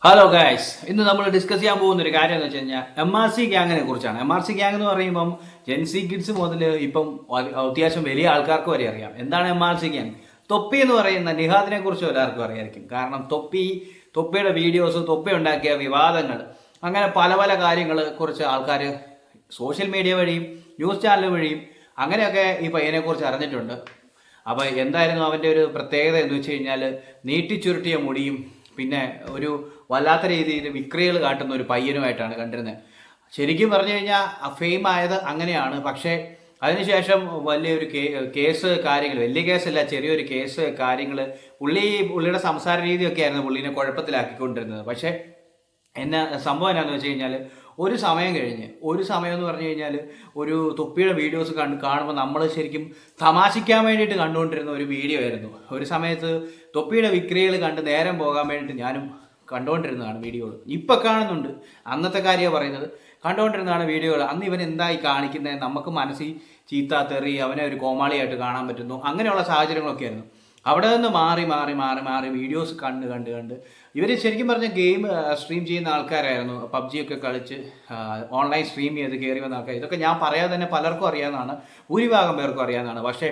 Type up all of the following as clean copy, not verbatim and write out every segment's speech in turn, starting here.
Hello guys, ഇന്ന് നമ്മൾ discuss ചെയ്യാൻ പോകുന്ന ഒരു കാര്യം എന്ന് വെച്ച് കഴിഞ്ഞാൽ MRC ഗ്യാങ്ങിനെ കുറിച്ചാണ്. MRC ഗ്യാങ് എന്ന് പറയുമ്പം ജെൻസി കിഡ്സ് മുതൽ ഇപ്പം അത്യാവശ്യം വലിയ ആൾക്കാർക്ക് വരെ അറിയാം എന്താണ് MRC ഗ്യാങ്. തൊപ്പി എന്ന് പറയുന്ന നിഹാദിനെ കുറിച്ച് എല്ലാവർക്കും അറിയായിരിക്കും. കാരണം തൊപ്പിയുടെ വീഡിയോസ്, തൊപ്പി ഉണ്ടാക്കിയ വിവാദങ്ങൾ, അങ്ങനെ പല പല കാര്യങ്ങളെ കുറിച്ച് ആൾക്കാർ സോഷ്യൽ മീഡിയ വഴിയും ന്യൂസ് ചാനൽ വഴിയും അങ്ങനെയൊക്കെ ഈ പയ്യനെക്കുറിച്ച് അറിഞ്ഞിട്ടുണ്ട്. അപ്പോൾ എന്തായിരുന്നു അവൻ്റെ ഒരു പ്രത്യേകത എന്ന് വെച്ച് കഴിഞ്ഞാൽ നീട്ടിച്ചുരുട്ടിയ മുടിയും പിന്നെ ഒരു വല്ലാത്ത രീതിയിൽ വിക്രികൾ കാട്ടുന്ന ഒരു പയ്യനുമായിട്ടാണ് കണ്ടിരുന്നത്. ശരിക്കും പറഞ്ഞു കഴിഞ്ഞാൽ ഫെയിം ആയത് അങ്ങനെയാണ്. പക്ഷേ അതിനുശേഷം വലിയൊരു കേസ് കാര്യങ്ങൾ, വലിയ കേസല്ല, ചെറിയൊരു കേസ് കാര്യങ്ങൾ, പുള്ളിയുടെ സംസാര രീതിയൊക്കെ ആയിരുന്നു പുള്ളീനെ കുഴപ്പത്തിലാക്കിക്കൊണ്ടിരുന്നത്. പക്ഷേ സംഭവം എന്നാന്ന് വെച്ച് കഴിഞ്ഞാൽ ഒരു സമയം എന്ന് പറഞ്ഞു കഴിഞ്ഞാൽ ഒരു തൊപ്പിയുടെ വീഡിയോസ് കാണുമ്പോൾ നമ്മൾ ശരിക്കും തമാശിക്കാൻ വേണ്ടിയിട്ട് കണ്ടുകൊണ്ടിരുന്ന ഒരു വീഡിയോ ആയിരുന്നു. ഒരു സമയത്ത് തൊപ്പിയുടെ വിക്രികൾ കണ്ട് നേരം പോകാൻ വേണ്ടിയിട്ട് ഞാനും കണ്ടുകൊണ്ടിരുന്നതാണ് വീഡിയോകൾ. ഇപ്പം കാണുന്നുണ്ട്, അന്നത്തെ കാര്യമാണ് പറയുന്നത്. കണ്ടുകൊണ്ടിരുന്നതാണ് വീഡിയോകൾ. അന്ന് ഇവൻ എന്തായി കാണിക്കുന്നത്, നമുക്ക് മനസ്സിൽ ചീത്ത തെറി, അവനെ ഒരു കോമാളിയായിട്ട് കാണാൻ പറ്റുന്നു, അങ്ങനെയുള്ള സാഹചര്യങ്ങളൊക്കെ ആയിരുന്നു. അവിടെ നിന്ന് മാറി വീഡിയോസ് കണ്ട് ഇവർ ശരിക്കും പറഞ്ഞ ഗെയിം സ്ട്രീം ചെയ്യുന്ന ആൾക്കാരായിരുന്നു. PUBG ഒക്കെ കളിച്ച് ഓൺലൈൻ സ്ട്രീം ചെയ്ത് കയറി വന്ന ആൾക്കാർ. ഇതൊക്കെ ഞാൻ പറയാതെ തന്നെ പലർക്കും അറിയാവുന്നതാണ്, ഭൂരിഭാഗം പേർക്കും അറിയാവുന്നതാണ്. പക്ഷേ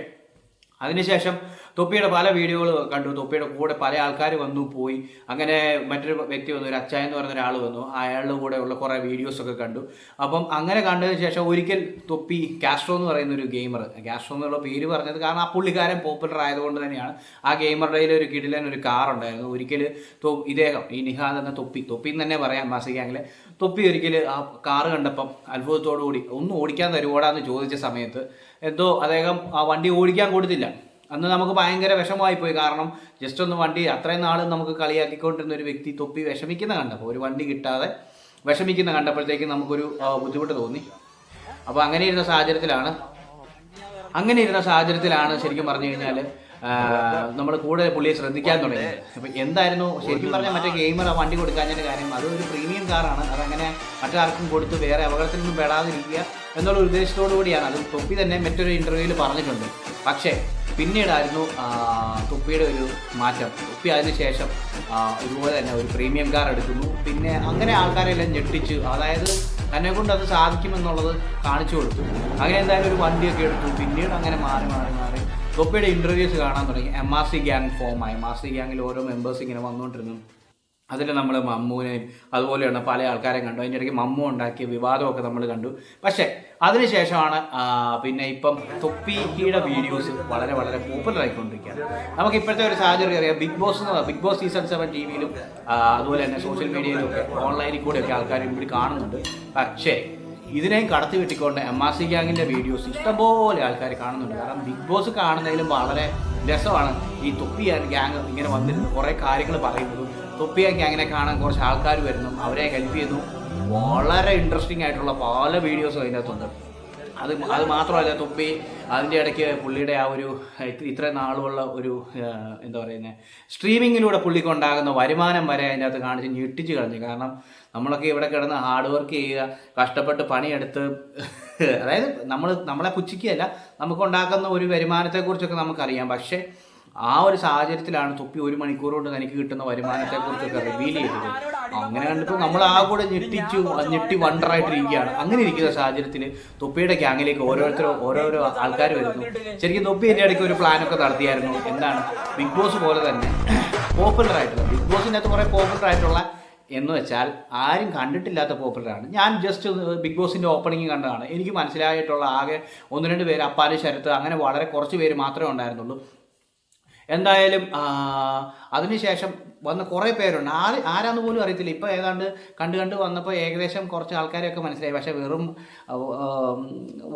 അതിനുശേഷം തൊപ്പിയുടെ പല വീഡിയോകൾ കണ്ടു. തൊപ്പിയുടെ കൂടെ പല ആൾക്കാർ വന്നു പോയി. അങ്ങനെ മറ്റൊരു വ്യക്തി വന്നു, ഒരു അച്ചായ എന്ന് പറയുന്ന ഒരാൾ വന്നു. അയാളുടെ കൂടെ ഉള്ള കുറേ വീഡിയോസൊക്കെ കണ്ടു. അപ്പം അങ്ങനെ കണ്ടതിന് ശേഷം ഒരിക്കൽ തൊപ്പി കാസ്ട്രോ എന്ന് പറയുന്ന ഒരു ഗെയിമർ, കാസ്ട്രോ എന്നുള്ള പേര് പറഞ്ഞത് കാരണം ആ പുള്ളിക്കാരൻ പോപ്പുലർ ആയതുകൊണ്ട് തന്നെയാണ്. ആ ഗെയിമറുടെ ഒരു കിടിലൻ ഒരു കാർ ഉണ്ടായിരുന്നു. ഒരിക്കൽ ഇദ്ദേഹം ഈ നിഹാദ് എന്ന തൊപ്പി എന്ന് തന്നെ പറയാം MRC ഗ്യാങ്ങിലെ തൊപ്പി ഒരിക്കൽ ആ കാറ് കണ്ടപ്പം അത്ഭുതത്തോടു കൂടി ഒന്ന് ഓടിക്കാൻ തരുവോടാന്ന് ചോദിച്ച സമയത്ത് എന്തോ അദ്ദേഹം ആ വണ്ടി ഓടിക്കാൻ കൊടുത്തില്ല. അന്ന് നമുക്ക് ഭയങ്കര വിഷമമായി പോയി. കാരണം ജസ്റ്റ് ഒന്ന് വണ്ടി, അത്രയും നാൾ നമുക്ക് കളിയാക്കിക്കൊണ്ടിരുന്ന ഒരു വ്യക്തി തൊപ്പി വിഷമിക്കുന്ന കണ്ടപ്പോൾ, ഒരു വണ്ടി കിട്ടാതെ വിഷമിക്കുന്ന കണ്ടപ്പോഴത്തേക്കും നമുക്കൊരു ബുദ്ധിമുട്ട് തോന്നി. അപ്പോൾ അങ്ങനെ ഇരുന്ന സാഹചര്യത്തിലാണ് ശരിക്കും പറഞ്ഞു കഴിഞ്ഞാൽ നമ്മൾ കൂടുതൽ പുള്ളിയെ ശ്രദ്ധിക്കാൻ തുടങ്ങിയത്. അപ്പം എന്തായിരുന്നു ശരിക്കും പറഞ്ഞാൽ മറ്റേ ഗെയിമർ ആ വണ്ടി കൊടുക്കാഞ്ഞതിൻ്റെ കാര്യം, അതൊരു പ്രീമിയം കാറാണ്, അതങ്ങനെ മറ്റാർക്കും കൊടുത്ത് വേറെ അപകടത്തിലൊന്നും പെടാതിരിക്കുക എന്നുള്ള ഉദ്ദേശത്തോടു കൂടിയാണ്. അത് തൊപ്പി തന്നെ മറ്റൊരു ഇൻ്റർവ്യൂവിൽ പറഞ്ഞിട്ടുണ്ട്. പക്ഷേ പിന്നീടായിരുന്നു തൊപ്പിയുടെ ഒരു മാറ്റം. തൊപ്പി അതിനുശേഷം ഇതുപോലെ തന്നെ ഒരു പ്രീമിയം കാർ എടുക്കുന്നു. പിന്നെ അങ്ങനെ ആൾക്കാരെല്ലാം ഞെട്ടിച്ചു. അതായത് തന്നെ കൊണ്ട് അത് സാധിക്കുമെന്നുള്ളത് കാണിച്ചു കൊടുത്തു. അങ്ങനെ എന്തായാലും ഒരു വണ്ടിയൊക്കെ എടുത്തു. പിന്നീട് അങ്ങനെ മാറി തൊപ്പിയുടെ ഇൻ്റർവ്യൂസ് കാണാൻ തുടങ്ങി. MRC ഗ്യാങ് ഫോമായി. MRC ഗ്യാങ്ങിൽ ഓരോ മെമ്പേഴ്സ് ഇങ്ങനെ വന്നുകൊണ്ടിരുന്നു. അതിൽ നമ്മൾ മമ്മൂനെയും അതുപോലെയാണ് പല ആൾക്കാരെ കണ്ടു. അതിൻ്റെ ഇടയ്ക്ക് മമ്മു ഉണ്ടാക്കിയ വിവാദമൊക്കെ നമ്മൾ കണ്ടു. പക്ഷേ അതിനുശേഷമാണ് പിന്നെ ഇപ്പം തൊപ്പിയുടെ വീഡിയോസ് വളരെ പോപ്പുലർ ആയിക്കൊണ്ടിരിക്കുകയാണ്. നമുക്ക് ഇപ്പോഴത്തെ ഒരു സാഹചര്യം അറിയാം. ബിഗ് ബോസ് സീസൺ 7 TV-യിലും അതുപോലെ തന്നെ സോഷ്യൽ മീഡിയയിലും ഒക്കെ ഓൺലൈനിൽ കൂടെയൊക്കെ ആൾക്കാർ ഇവിടെ കാണുന്നുണ്ട്. പക്ഷേ ഇതിനെയും കടത്തി വെട്ടിക്കൊണ്ട് MRC ഗ്യാങ്ങിൻ്റെ വീഡിയോസ് ഇഷ്ടംപോലെ ആൾക്കാർ കാണുന്നുണ്ട്. കാരണം ബിഗ് ബോസ് കാണുന്നതിലും വളരെ രസമാണ് ഈ തൊപ്പി ഗ്യാങ് ഇങ്ങനെ വന്നിരുന്നു കുറേ കാര്യങ്ങൾ പറയുന്നതും. തൊപ്പി ഗ്യാങ്ങിനെ കാണാൻ കുറച്ച് ആൾക്കാർ വരുന്നു, അവരെ ഹെൽപ്പ് ചെയ്യുന്നു. വളരെ ഇൻട്രസ്റ്റിംഗ് ആയിട്ടുള്ള പല വീഡിയോസും അതിനകത്തുണ്ട്. അത് മാത്രമല്ല, തൊപ്പി അതിൻ്റെ ഇടയ്ക്ക് പുള്ളിയുടെ ആ ഒരു ഇത്രയും നാളുള്ള ഒരു എന്താ പറയുന്നത് സ്ട്രീമിങ്ങിലൂടെ പുള്ളിക്ക് ഉണ്ടാകുന്ന വരുമാനം വരെ അതിൻ്റെ അകത്ത് കാണിച്ച് ഞെട്ടിച്ച് കളഞ്ഞു. കാരണം നമ്മളൊക്കെ ഇവിടെ കിടന്ന് ഹാർഡ് വർക്ക് ചെയ്യുക, കഷ്ടപ്പെട്ട് പണിയെടുത്ത്, അതായത് നമ്മളെ പുച്ഛിക്കുകയല്ല, നമുക്കുണ്ടാക്കുന്ന ഒരു വരുമാനത്തെക്കുറിച്ചൊക്കെ നമുക്കറിയാം. പക്ഷേ ആ ഒരു സാഹചര്യത്തിലാണ് തൊപ്പി 1 മണിക്കൂർ കൊണ്ട് തനിക്ക് കിട്ടുന്ന വരുമാനത്തെക്കുറിച്ചൊക്കെ റിവീൽ ചെയ്തത്. അങ്ങനെ കണ്ടിട്ട് നമ്മൾ ആ കൂടെ ഞെട്ടി വണ്ടറായിട്ടിരിക്കുകയാണ്. അങ്ങനെ ഇരിക്കുന്ന സാഹചര്യത്തിൽ തൊപ്പിയുടെ ഗ്യാങ്ങിലേക്ക് ഓരോരോ ആൾക്കാർ വരുന്നു. ശരിക്കും തൊപ്പി എൻ്റെ ഇടയ്ക്ക് ഒരു പ്ലാനൊക്കെ നടത്തിയായിരുന്നു. എന്താണ്, ബിഗ് ബോസ് പോലെ തന്നെ പോപ്പുലറായിട്ടുള്ള, ബിഗ് ബോസിൻ്റെ അകത്ത് കുറേ പോപ്പുലറായിട്ടുള്ള എന്ന് വെച്ചാൽ ആരും കണ്ടിട്ടില്ലാത്ത പോപ്പുലറാണ്. ഞാൻ ജസ്റ്റ് ബിഗ് ബോസിൻ്റെ ഓപ്പണിങ് കണ്ടതാണ്. എനിക്ക് മനസ്സിലായിട്ടുള്ള ആകെ 1-2 പേര്, അപ്പാല്, ശരത്ത്, അങ്ങനെ വളരെ കുറച്ച് പേര് മാത്രമേ ഉണ്ടായിരുന്നുള്ളൂ. എന്തായാലും അതിനുശേഷം വന്ന കുറേ പേരുണ്ട്. ആരാന്ന് പോലും അറിയത്തില്ല. ഇപ്പോൾ ഏതാണ്ട് കണ്ട് വന്നപ്പോൾ ഏകദേശം കുറച്ച് ആൾക്കാരെയൊക്കെ മനസ്സിലായി. പക്ഷേ വെറും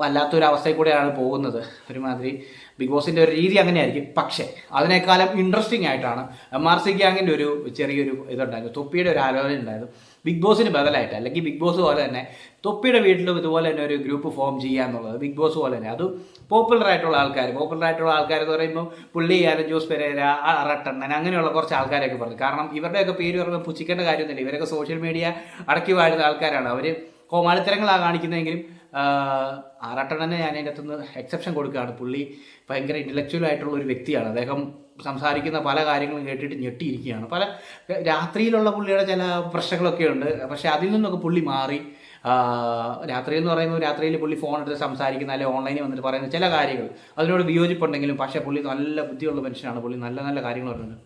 വല്ലാത്തൊരവസ്ഥയിൽ കൂടെയാണ് പോകുന്നത്. ഒരുമാതിരി ബിഗ് ബോസിൻ്റെ ഒരു രീതി അങ്ങനെയായിരിക്കും. പക്ഷേ അതിനേക്കാളും ഇൻട്രസ്റ്റിംഗ് ആയിട്ടാണ് MRC ഗ്യാങ്ങിൻ്റെ ഒരു ചെറിയൊരു ഇതുണ്ടായിരുന്നു. തൊപ്പിയുടെ ഒരു ആലോചന ഉണ്ടായിരുന്നു. ബിഗ് ബോസിന് ബദലായിട്ട്, അല്ലെങ്കിൽ ബിഗ് ബോസ് പോലെ തന്നെ തൊപ്പിയുടെ വീട്ടിലും ഇതുപോലെ തന്നെ ഒരു ഗ്രൂപ്പ് ഫോം ചെയ്യുക എന്നുള്ളത് ബിഗ് ബോസ് പോലെ തന്നെ. അത് പോപ്പുലറായിട്ടുള്ള ആൾക്കാർ എന്ന് പറയുമ്പോൾ പുള്ളി, ജോസ് പെരേര, റട്ടണ്ണൻ, അങ്ങനെയുള്ള കുറച്ച് ആൾക്കാരൊക്കെ പറഞ്ഞു. കാരണം ഇവരുടെയൊക്കെ പേര് പറയുമ്പോൾ പുച്ഛിക്കേണ്ട കാര്യമൊന്നുമില്ല. ഇവരൊക്കെ സോഷ്യൽ മീഡിയ അടക്കി വാഴുന്ന ആൾക്കാരാണ്. അവർ കോമാളിത്തരങ്ങളാണ് കാണിക്കുന്നതെങ്കിലും ആറാട്ടണ്ണനെ ഞാൻ അതിൻ്റെ അകത്തുനിന്ന് എക്സെപ്ഷൻ കൊടുക്കുകയാണ്. പുള്ളി ഭയങ്കര ഇൻ്റലക്ച്വൽ ആയിട്ടുള്ള ഒരു വ്യക്തിയാണ്. അദ്ദേഹം സംസാരിക്കുന്ന പല കാര്യങ്ങളും കേട്ടിട്ട് ഞെട്ടിയിരിക്കുകയാണ്. പല രാത്രിയിലുള്ള പുള്ളിയുടെ ചില പ്രശ്നങ്ങളൊക്കെ ഉണ്ട്, പക്ഷേ അതിൽ നിന്നൊക്കെ പുള്ളി മാറി. രാത്രി എന്ന് പറയുമ്പോൾ രാത്രിയിൽ പുള്ളി ഫോൺ എടുത്ത് സംസാരിക്കുന്ന അല്ലെങ്കിൽ ഓൺലൈനിൽ വന്നിട്ട് പറയുന്ന ചില കാര്യങ്ങൾ അതിനോട് വിയോജിപ്പുണ്ടെങ്കിലും പക്ഷേ പുള്ളി നല്ല ബുദ്ധിയുള്ള മനുഷ്യനാണ്. പുള്ളി നല്ല നല്ല കാര്യങ്ങൾ പറയുന്നുണ്ട്.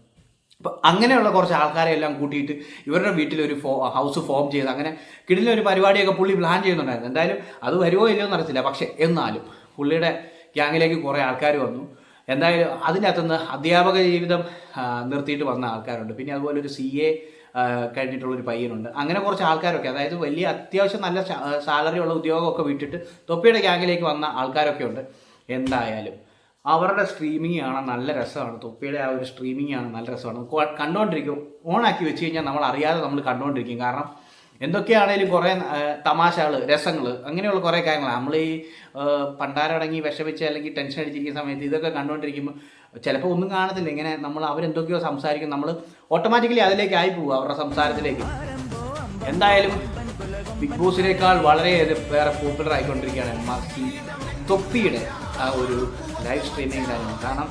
അപ്പോൾ അങ്ങനെയുള്ള കുറച്ച് ആൾക്കാരെ എല്ലാം കൂട്ടിയിട്ട് ഇവരുടെ വീട്ടിലൊരു ഹൗസ് ഫോം ചെയ്ത് അങ്ങനെ കിടിലൊരു പരിപാടിയൊക്കെ പുള്ളി പ്ലാൻ ചെയ്യുന്നുണ്ടായിരുന്നു. എന്തായാലും അത് വരുമോ ഇല്ലയോ എന്നറിയത്തില്ല. പക്ഷേ എന്നാലും പുള്ളിയുടെ ഗ്യാങ്ങിലേക്ക് കുറേ ആൾക്കാർ വന്നു. എന്തായാലും അതിനകത്തുനിന്ന് അധ്യാപക ജീവിതം നിർത്തിയിട്ട് വന്ന ആൾക്കാരുണ്ട്. പിന്നെ അതുപോലെ ഒരു CA കഴിഞ്ഞിട്ടുള്ളൊരു പയ്യനുണ്ട്. അങ്ങനെ കുറച്ച് ആൾക്കാരൊക്കെ, അതായത് വലിയ അത്യാവശ്യം നല്ല സാലറി ഉള്ള ഉദ്യോഗമൊക്കെ വിട്ടിട്ട് തൊപ്പിയുടെ ഗ്യാങ്ങിലേക്ക് വന്ന ആൾക്കാരൊക്കെ ഉണ്ട്. എന്തായാലും അവരുടെ സ്ട്രീമിങ് കാണാൻ നല്ല രസമാണ്. തൊപ്പിയുടെ ആ ഒരു സ്ട്രീമിങ് ആണ് നല്ല രസമാണ്. കണ്ടുകൊണ്ടിരിക്കും, ഓണാക്കി വെച്ച് കഴിഞ്ഞാൽ നമ്മൾ അറിയാതെ നമ്മൾ കണ്ടുകൊണ്ടിരിക്കും. കാരണം എന്തൊക്കെയാണേലും കുറേ തമാശകൾ, രസങ്ങൾ, അങ്ങനെയുള്ള കുറേ കാര്യങ്ങൾ നമ്മൾ ഈ പണ്ടാരടങ്ങി വിഷമിച്ച് അല്ലെങ്കിൽ ടെൻഷൻ അടിച്ചിരിക്കുന്ന സമയത്ത് ഇതൊക്കെ കണ്ടുകൊണ്ടിരിക്കുമ്പോൾ ചിലപ്പോൾ ഒന്നും കാണത്തില്ല. ഇങ്ങനെ നമ്മൾ അവരെന്തൊക്കെയോ സംസാരിക്കും, നമ്മൾ ഓട്ടോമാറ്റിക്കലി അതിലേക്ക് ആയി പോകും, അവരുടെ സംസാരത്തിലേക്ക്. എന്തായാലും ബിഗ് ബോസിനേക്കാൾ വളരെ വേറെ പോപ്പുലർ ആയിക്കൊണ്ടിരിക്കുകയാണ് തൊപ്പിയുടെ ആ ഒരു ലൈവ് സ്ട്രീമിങ് കാര്യങ്ങൾ. കാരണം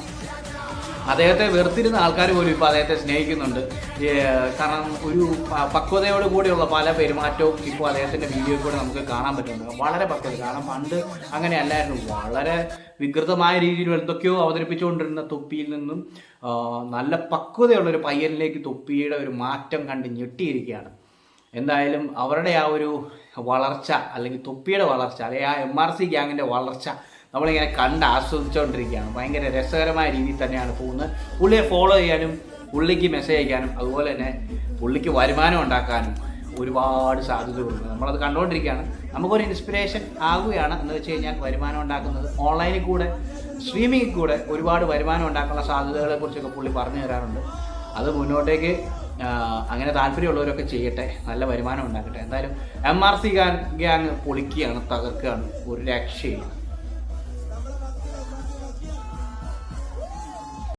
അദ്ദേഹത്തെ വെറുത്തിരുന്ന ആൾക്കാർ പോലും ഇപ്പോൾ അദ്ദേഹത്തെ സ്നേഹിക്കുന്നുണ്ട്. കാരണം ഒരു പക്വതയോട് കൂടിയുള്ള പല പെരുമാറ്റവും ഇപ്പോൾ അദ്ദേഹത്തിൻ്റെ വീഡിയോയിൽ കൂടെ നമുക്ക് കാണാൻ പറ്റുന്നുണ്ട്. വളരെ പക്വത. കാരണം പണ്ട് അങ്ങനെയല്ലായിരുന്നു. വളരെ വികൃതമായ രീതിയിൽ എന്തൊക്കെയോ അവതരിപ്പിച്ചുകൊണ്ടിരുന്ന തൊപ്പിയിൽ നിന്നും നല്ല പക്വതയുള്ളൊരു പയ്യനിലേക്ക് തൊപ്പിയുടെ ഒരു മാറ്റം കണ്ട് ഞെട്ടിയിരിക്കുകയാണ്. എന്തായാലും അവരുടെ ആ ഒരു വളർച്ച, അല്ലെങ്കിൽ തൊപ്പിയുടെ വളർച്ച, അല്ലെങ്കിൽ ആ MRC ഗ്യാങ്ങിൻ്റെ വളർച്ച നമ്മളിങ്ങനെ കണ്ട് ആസ്വദിച്ചുകൊണ്ടിരിക്കുകയാണ്. ഭയങ്കര രസകരമായ രീതിയിൽ തന്നെയാണ് പോകുന്നത്. പുള്ളിയെ ഫോളോ ചെയ്യാനും പുള്ളിക്ക് മെസ്സേജ് അയക്കാനും അതുപോലെ തന്നെ പുള്ളിക്ക് വരുമാനം ഉണ്ടാക്കാനും ഒരുപാട് സാധ്യതകളുണ്ട്. നമ്മളത് കണ്ടുകൊണ്ടിരിക്കുകയാണ്. നമുക്കൊരു ഇൻസ്പിറേഷൻ ആകുകയാണ്. എന്ന് വെച്ച് കഴിഞ്ഞാൽ വരുമാനം ഉണ്ടാക്കുന്നത് ഓൺലൈനിൽ കൂടെ, സ്ട്രീമിങ്ങിൽ കൂടെ ഒരുപാട് വരുമാനം ഉണ്ടാക്കാനുള്ള സാധ്യതകളെക്കുറിച്ചൊക്കെ പുള്ളി പറഞ്ഞു തരാറുണ്ട്. അത് മുന്നോട്ടേക്ക് അങ്ങനെ താല്പര്യമുള്ളവരൊക്കെ ചെയ്യട്ടെ, നല്ല വരുമാനം ഉണ്ടാക്കട്ടെ. എന്തായാലും MRC ഗ്യാങ് പൊളിക്കുകയാണ്, തകർക്കുകയാണ്, ഒരു രക്ഷയില്ല.